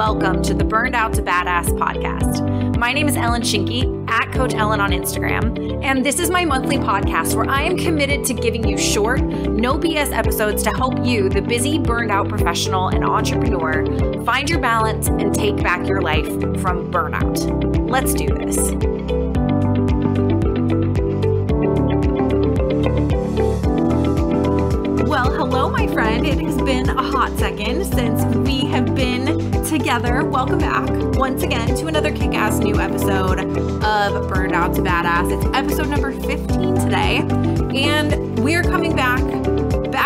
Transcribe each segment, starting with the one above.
welcome to the Burned Out to Badass podcast. My name is Ellen Schinke, at Coach Ellen on Instagram, and this is my monthly podcast where I am committed to giving you short, no BS episodes to help you, the busy, burned out professional and entrepreneur, find your balance and take back your life from burnout. Let's do this. Well, hello, my friend. It has been a hot second since we have been together. Welcome back once again to another kick-ass new episode of Burned Out to Badass. It's episode number 15 today, and we are coming back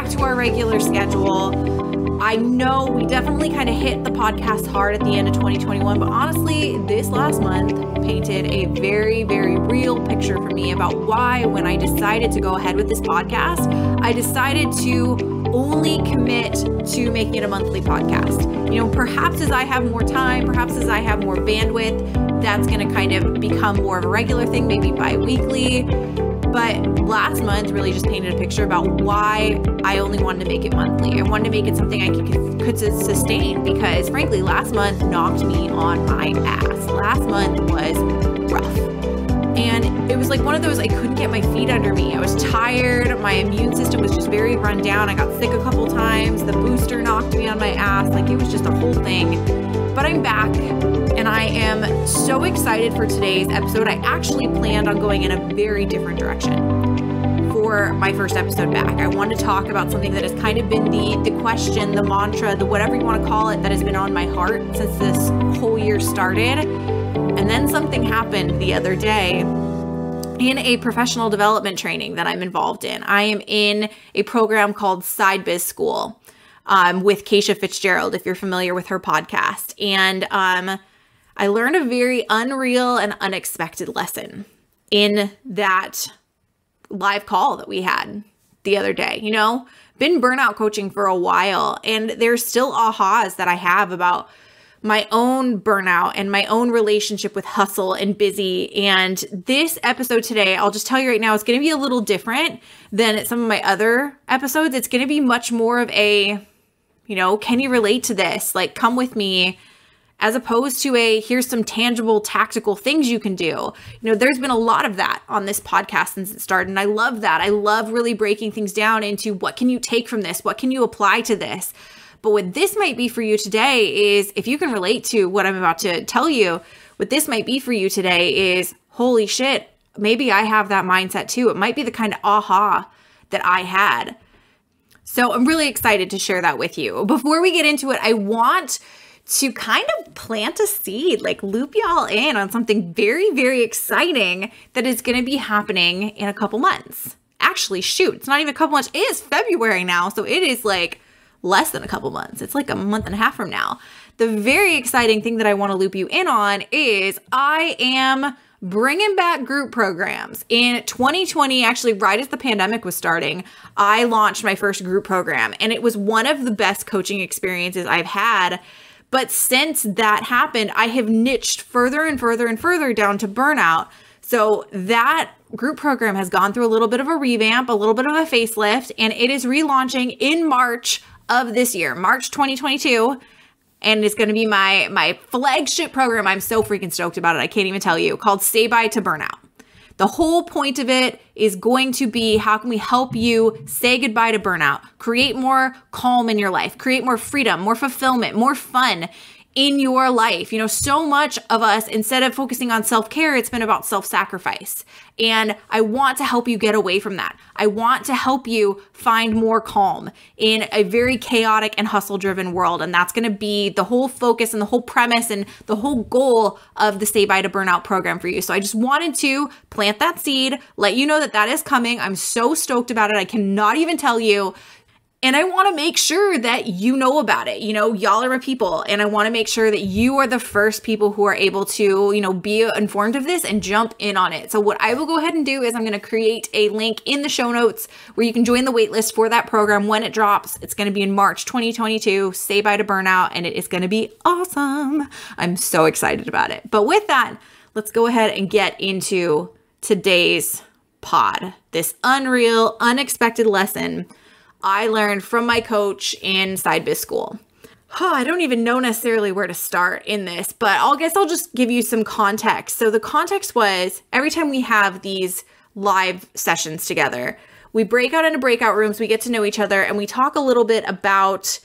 to our regular schedule. I know we definitely kind of hit the podcast hard at the end of 2021, but honestly, this last month painted a very, very real picture for me about why, when I decided to go ahead with this podcast, I decided to only commit to making it a monthly podcast. You know, perhaps as I have more time, perhaps as I have more bandwidth, that's going to kind of become more of a regular thing, maybe bi-weekly. But last month really just painted a picture about why I only wanted to make it monthly. I wanted to make it something I could sustain because, frankly, last month knocked me on my ass. Last month was rough. And it was like one of those, I couldn't get my feet under me. I was tired. My immune system was just very run down. I got sick a couple times. The booster knocked me on my ass. Like, it was just a whole thing. But I'm back, and I am so excited for today's episode. I actually planned on going in a very different direction for my first episode back. I wanted to talk about something that has kind of been the question, the mantra, the whatever you want to call it, that has been on my heart since this whole year started. And then something happened the other day in a professional development training that I'm involved in. I am in a program called Side Biz School with Keisha Fitzgerald, if you're familiar with her podcast. And I learned a very unreal and unexpected lesson in that live call that we had the other day. You know, been burnout coaching for a while, and there's still ahas that I have about my own burnout and my own relationship with hustle and busy. And this episode today, I'll just tell you right now, it's going to be a little different than some of my other episodes. It's going to be much more of a, you know, can you relate to this? Like, come with me, as opposed to a, here's some tangible tactical things you can do. You know, there's been a lot of that on this podcast since it started. And I love that. I love really breaking things down into what can you take from this? What can you apply to this? But what this might be for you today is, if you can relate to what I'm about to tell you, what this might be for you today is, holy shit, maybe I have that mindset too. It might be the kind of aha that I had. So I'm really excited to share that with you. Before we get into it, I want to kind of plant a seed, like loop y'all in on something very, very exciting that is going to be happening in a couple months. Actually, shoot, it's not even a couple months. It is February now. So it is like less than a couple months. It's like a month and a half from now. The very exciting thing that I want to loop you in on is I am bringing back group programs. In 2020, actually right as the pandemic was starting, I launched my first group program, and it was one of the best coaching experiences I've had. But since that happened, I have niched further and further and further down to burnout. So that group program has gone through a little bit of a revamp, a little bit of a facelift, and it is relaunching in March of this year, March 2022. And it's going to be my flagship program. I'm so freaking stoked about it. I can't even tell you, called Say Bye to Burnout. The whole point of it is going to be, how can we help you say goodbye to burnout, create more calm in your life, create more freedom, more fulfillment, more fun in your life. You know, so much of us, instead of focusing on self-care, it's been about self-sacrifice. And I want to help you get away from that. I want to help you find more calm in a very chaotic and hustle-driven world. And that's going to be the whole focus and the whole premise and the whole goal of the Say Bye to Burnout program for you. So I just wanted to plant that seed, let you know that that is coming. I'm so stoked about it. I cannot even tell you. And I want to make sure that you know about it. You know, y'all are my people, and I want to make sure that you are the first people who are able to, you know, be informed of this and jump in on it. So what I will go ahead and do is I'm going to create a link in the show notes where you can join the waitlist for that program when it drops. It's going to be in March 2022, Say Bye to Burnout, and it is going to be awesome. I'm so excited about it. But with that, let's go ahead and get into today's pod, this unreal, unexpected lesson I learned from my coach in Side Biz School. I don't even know necessarily where to start in this, but I'll just give you some context. So the context was every time we have these live sessions together, we break out into breakout rooms, we get to know each other, and we talk a little bit about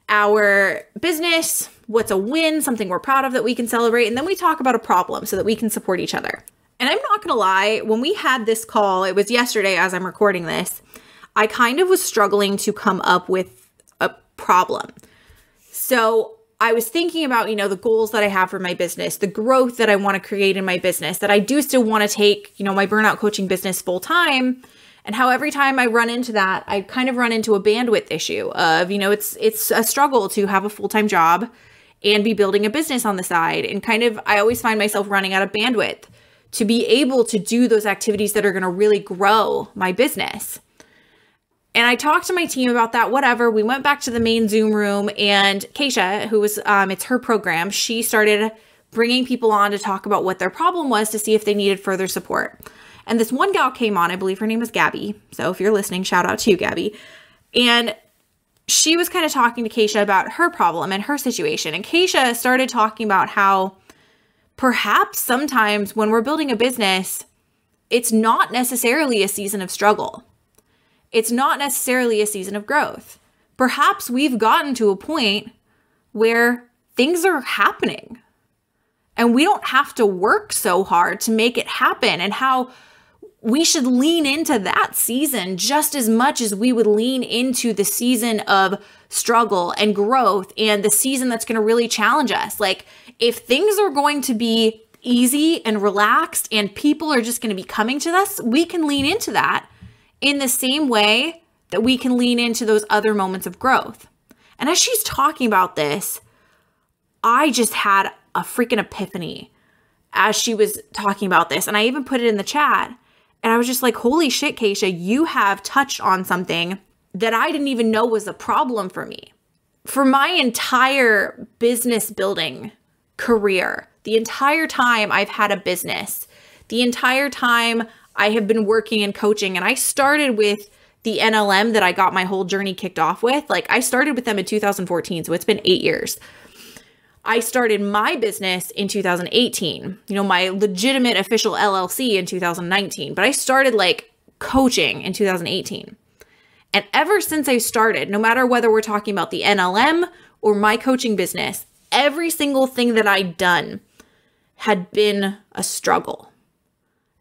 our business, what's a win, something we're proud of that we can celebrate, and then we talk about a problem so that we can support each other. And I'm not gonna lie, when we had this call, it was yesterday as I'm recording this, I kind of was struggling to come up with a problem. So I was thinking about, the goals that I have for my business, the growth that I want to create in my business, that I do still want to take, my burnout coaching business full time. And how every time I run into that, I kind of run into a bandwidth issue of, it's a struggle to have a full-time job and be building a business on the side. And I always find myself running out of bandwidth to be able to do those activities that are going to really grow my business. And I talked to my team about that, whatever. We went back to the main Zoom room, and Keisha, who was, it's her program, she started bringing people on to talk about what their problem was to see if they needed further support. And this one gal came on, I believe her name was Gabby. So if you're listening, shout out to you, Gabby. And she was kind of talking to Keisha about her problem and her situation. And Keisha started talking about how perhaps sometimes when we're building a business, it's not necessarily a season of struggle. It's not necessarily a season of growth. Perhaps we've gotten to a point where things are happening and we don't have to work so hard to make it happen, and how we should lean into that season just as much as we would lean into the season of struggle and growth and the season that's going to really challenge us. Like, if things are going to be easy and relaxed and people are just going to be coming to us, we can lean into that in the same way that we can lean into those other moments of growth. And as she's talking about this, I just had a freaking epiphany as she was talking about this. And I even put it in the chat. And I was just like, holy shit, Keisha, you have touched on something that I didn't even know was a problem for me. For my entire business building career, the entire time I've had a business, the entire time I have been working and coaching, and I started with the NLM that I got my whole journey kicked off with. Like, I started with them in 2014, so it's been 8 years. I started my business in 2018, my legitimate official LLC in 2019, but I started coaching in 2018. And ever since I started, no matter whether we're talking about the NLM or my coaching business, every single thing that I'd done had been a struggle.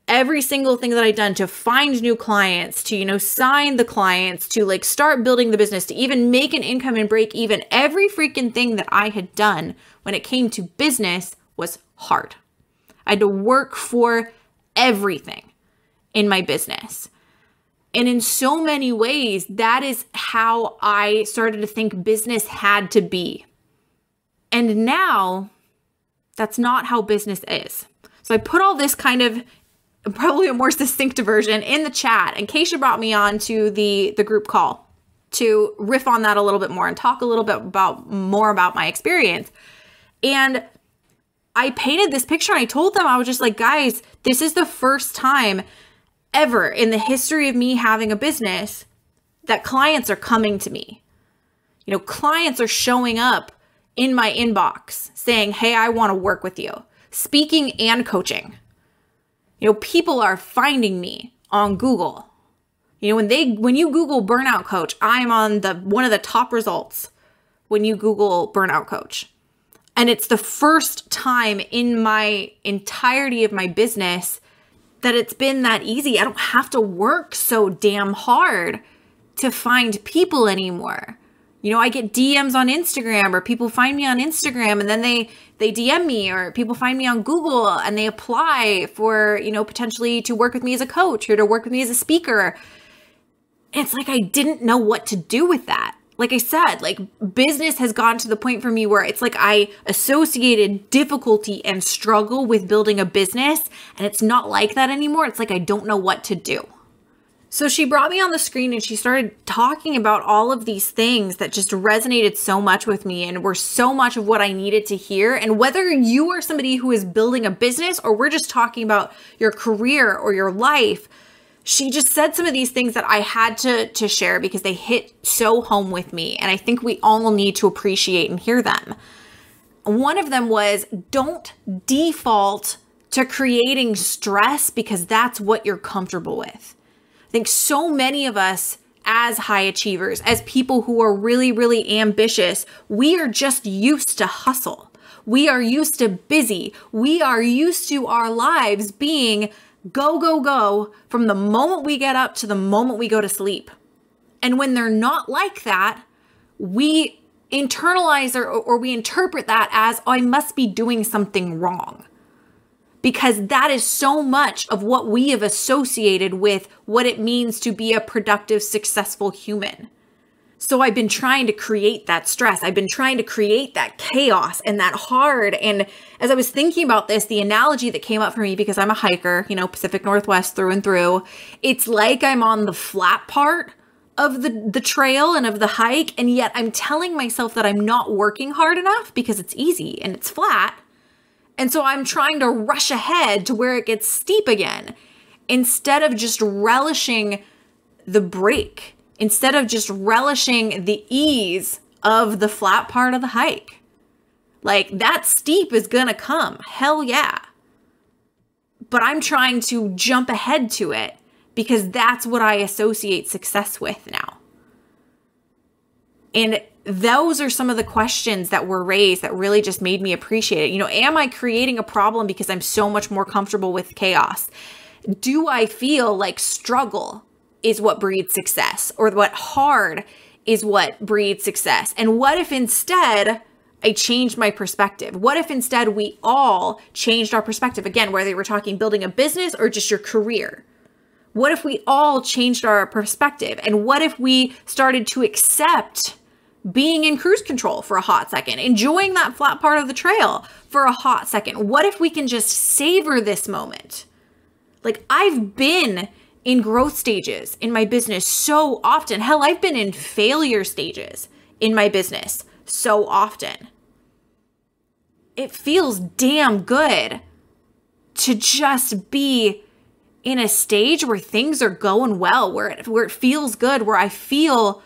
Every single thing that I'd done to find new clients, to, sign the clients, to start building the business, to even make an income and break even, every freaking thing that I had done when it came to business was hard. I had to work for everything in my business. And in so many ways, that is how I started to think business had to be. And now that's not how business is. So I put all this kind of probably a more succinct version in the chat, and Keisha brought me on to the group call to riff on that a little bit more and talk a little bit more about my experience. And I painted this picture, and I told them, I was just like, guys, this is the first time ever in the history of me having a business that clients are coming to me. Clients are showing up in my inbox saying, hey, I want to work with you, speaking and coaching. People are finding me on Google. When you Google burnout coach, I'm on one of the top results when you Google burnout coach. And it's the first time in my entirety of my business that it's been that easy. I don't have to work so damn hard to find people anymore. I get DMs on Instagram, or people find me on Instagram and then they DM me, or people find me on Google and they apply for, potentially to work with me as a coach or to work with me as a speaker. It's like, I didn't know what to do with that. Like I said, business has gotten to the point for me where it's like I associated difficulty and struggle with building a business, and it's not like that anymore. It's like I don't know what to do. So she brought me on the screen and she started talking about all of these things that just resonated so much with me and were so much of what I needed to hear. And whether you are somebody who is building a business or we're just talking about your career or your life, she just said some of these things that I had to share because they hit so home with me. And I think we all need to appreciate and hear them. One of them was, don't default to creating stress because that's what you're comfortable with. I think so many of us as high achievers, as people who are really, really ambitious, we are just used to hustle. We are used to busy. We are used to our lives being go, go, go from the moment we get up to the moment we go to sleep. And when they're not like that, we internalize or we interpret that as, oh, I must be doing something wrong. Because that is so much of what we have associated with what it means to be a productive, successful human. So I've been trying to create that stress. I've been trying to create that chaos and that hard. And as I was thinking about this, the analogy that came up for me, because I'm a hiker, Pacific Northwest through and through, it's like I'm on the flat part of the trail and of the hike. And yet I'm telling myself that I'm not working hard enough because it's easy and it's flat. And so I'm trying to rush ahead to where it gets steep again, instead of just relishing the break, instead of just relishing the ease of the flat part of the hike. Like, that steep is gonna come, hell yeah. But I'm trying to jump ahead to it because that's what I associate success with now. And those are some of the questions that were raised that really just made me appreciate it. Am I creating a problem because I'm so much more comfortable with chaos? Do I feel like struggle is what breeds success, or what hard is what breeds success? And what if instead I changed my perspective? What if instead we all changed our perspective? Again, whether we're talking building a business or just your career. What if we all changed our perspective? And what if we started to accept being in cruise control for a hot second, enjoying that flat part of the trail for a hot second? What if we can just savor this moment? Like, I've been in growth stages in my business so often. Hell, I've been in failure stages in my business so often. It feels damn good to just be in a stage where things are going well, where it feels good, where I feel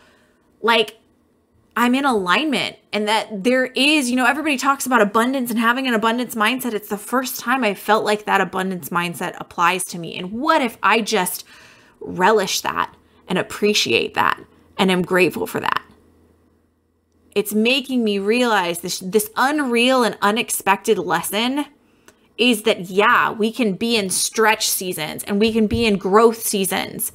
like I'm in alignment, and that there is, everybody talks about abundance and having an abundance mindset. It's the first time I felt like that abundance mindset applies to me. And what if I just relish that and appreciate that and am grateful for that? It's making me realize this unreal and unexpected lesson is that, yeah, we can be in stretch seasons and we can be in growth seasons,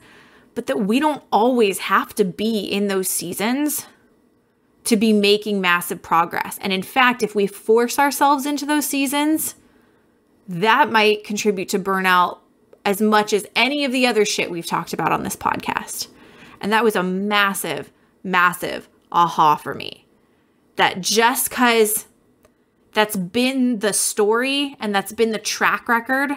but that we don't always have to be in those seasons to be making massive progress. And in fact, if we force ourselves into those seasons, that might contribute to burnout as much as any of the other shit we've talked about on this podcast. And that was a massive, massive aha for me. That just because that's been the story and that's been the track record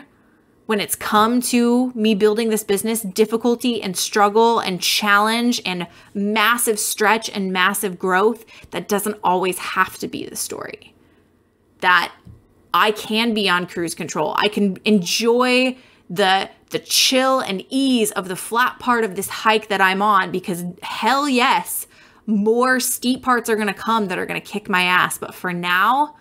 when it's come to me building this business, difficulty and struggle and challenge and massive stretch and massive growth, that doesn't always have to be the story. That I can be on cruise control. I can enjoy the chill and ease of the flat part of this hike that I'm on, because hell yes, more steep parts are going to come that are going to kick my ass. But for now,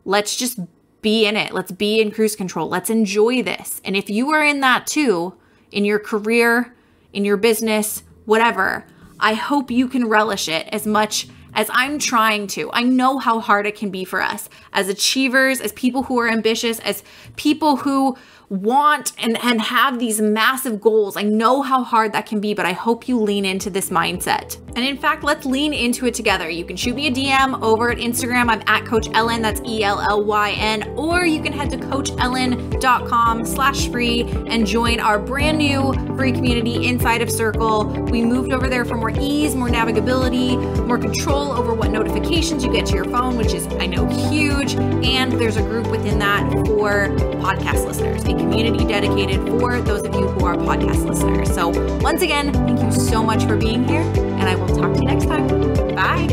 let's just be in it. Let's be in cruise control. Let's enjoy this. And if you are in that too, in your career, in your business, whatever, I hope you can relish it as much as I'm trying to. I know how hard it can be for us as achievers, as people who are ambitious, as people who want and have these massive goals. I know how hard that can be, but I hope you lean into this mindset. And in fact, let's lean into it together. You can shoot me a DM over at Instagram. I'm at Coach Ellyn, that's ELLYN, or you can head to coachellyn.com/free and join our brand new free community inside of Circle. We moved over there for more ease, more navigability, more control over what notifications you get to your phone, which is, I know, huge. And there's a group within that for podcast listeners, a community dedicated for those of you who are podcast listeners. So once again, thank you so much for being here, and I will talk to you next time. Bye.